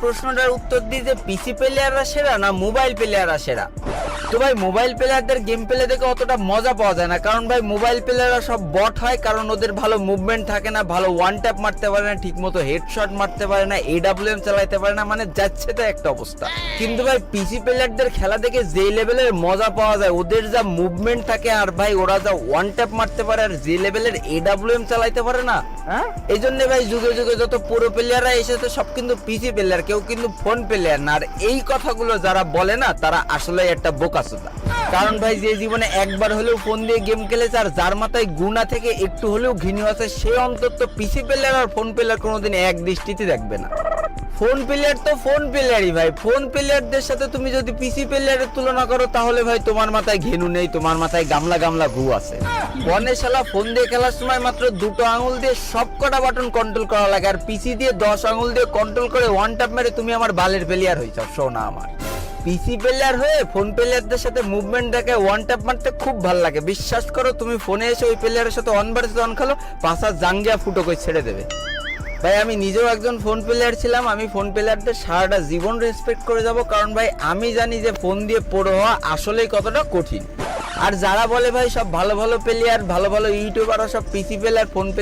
প্রশ্নটার উত্তর দিই যে পিসি প্লেয়াররা সেরা না মোবাইল প্লেয়াররা সেরা। তো ভাই মোবাইল প্লেয়ারদের গেম প্লে দেখে অতটা মজা পাওয়া যায় না, কারণ ভাই মোবাইল প্লেয়াররা সব বট হয়, কারণ ওদের ভালো মুভমেন্ট থাকে না, ভালো ওয়ান ট্যাপ মারতে পারে না, ঠিক মতো হেডশট মারতে পারে না, এডব্লিউএম চালাইতে পারে না, মানে যাচ্ছে তো একটা অবস্থা। কিন্তু ভাই পিসি প্লেয়ারদের খেলা দেখে যে লেভেলের মজা পাওয়া যায়, ওদের যা মুভমেন্ট থাকে আর ভাই ওরা যা ওয়ান ট্যাপ মারতে পারে আর যে লেভেলের এডব্লিউএম চালাইতে পারে না, এই জন্য ভাই যুগে যুগে যত পুরো প্লেয়াররা এসেছে সব কিন্তু পিসি প্লেয়ার, কেউ কিন্তু ফোন প্লেয়ার না। আর এই কথাগুলো যারা বলে না তারা আসলে একটা বোকাচোদা। কারণ ভাই যে জীবনে একবার হলেও ফোন দিয়ে গেম খেলেছে আর যার মাথায় গুণা থেকে একটু হলেও ঘৃণা আছে, সে অন্তত পিসি প্লেয়ার আর ফোন প্লেয়ার কোনোদিন এক দৃষ্টিতে দেখবে না। ফোন প্লেয়ার তো ফোন প্লেয়ারই ভাই, ফোন প্লেয়ারদের সাথে তুমি যদি পিসি প্লেয়ারের তুলনা করো তাহলে ভাই তোমার মাথায় ঘেনু নেই, তোমার মাথায় গামলা গামলা ঘু আছে। ফোনে শালা ফোন দিয়ে খেলার সময় মাত্র দুটো আঙুল দিয়ে সব কটা বাটন কন্ট্রোল করা লাগে, আর পিসি দিয়ে 10 আঙুল দিয়ে কন্ট্রোল করে ওয়ান ট্যাপ মেরে তুমি আমার বালের প্লেয়ার হয়েছ। শোনা আমার পিসি প্লেয়ার হয়ে ফোন প্লেয়ারদের সাথে মুভমেন্ট দেখে ওয়ান ট্যাপ মারতে খুব ভালো লাগে। বিশ্বাস করো তুমি ফোনে এসে ওই প্লেয়ারের সাথে অন ভার্সেস অন খেলো, পাশা জাঙ্গিয়া ফুটো করে ছেড়ে দেবে। ভাই আমি নিজেও একজন ফোন প্লেয়ার ছিলাম, আমি ফোন প্লেয়ারদের সারাটা জীবন রেসপেক্ট করে যাব, কারণ ভাই আমি জানি যে ফোন দিয়ে প্রো হওয়া আসলেই কতটা কঠিন। আর যারা বলে ভাই সব ভালো ভালো প্লেয়ার, ভালো ভালো ইউটিউবাররা সব পিসি প্লেয়ার, ফোন প্লেয়ার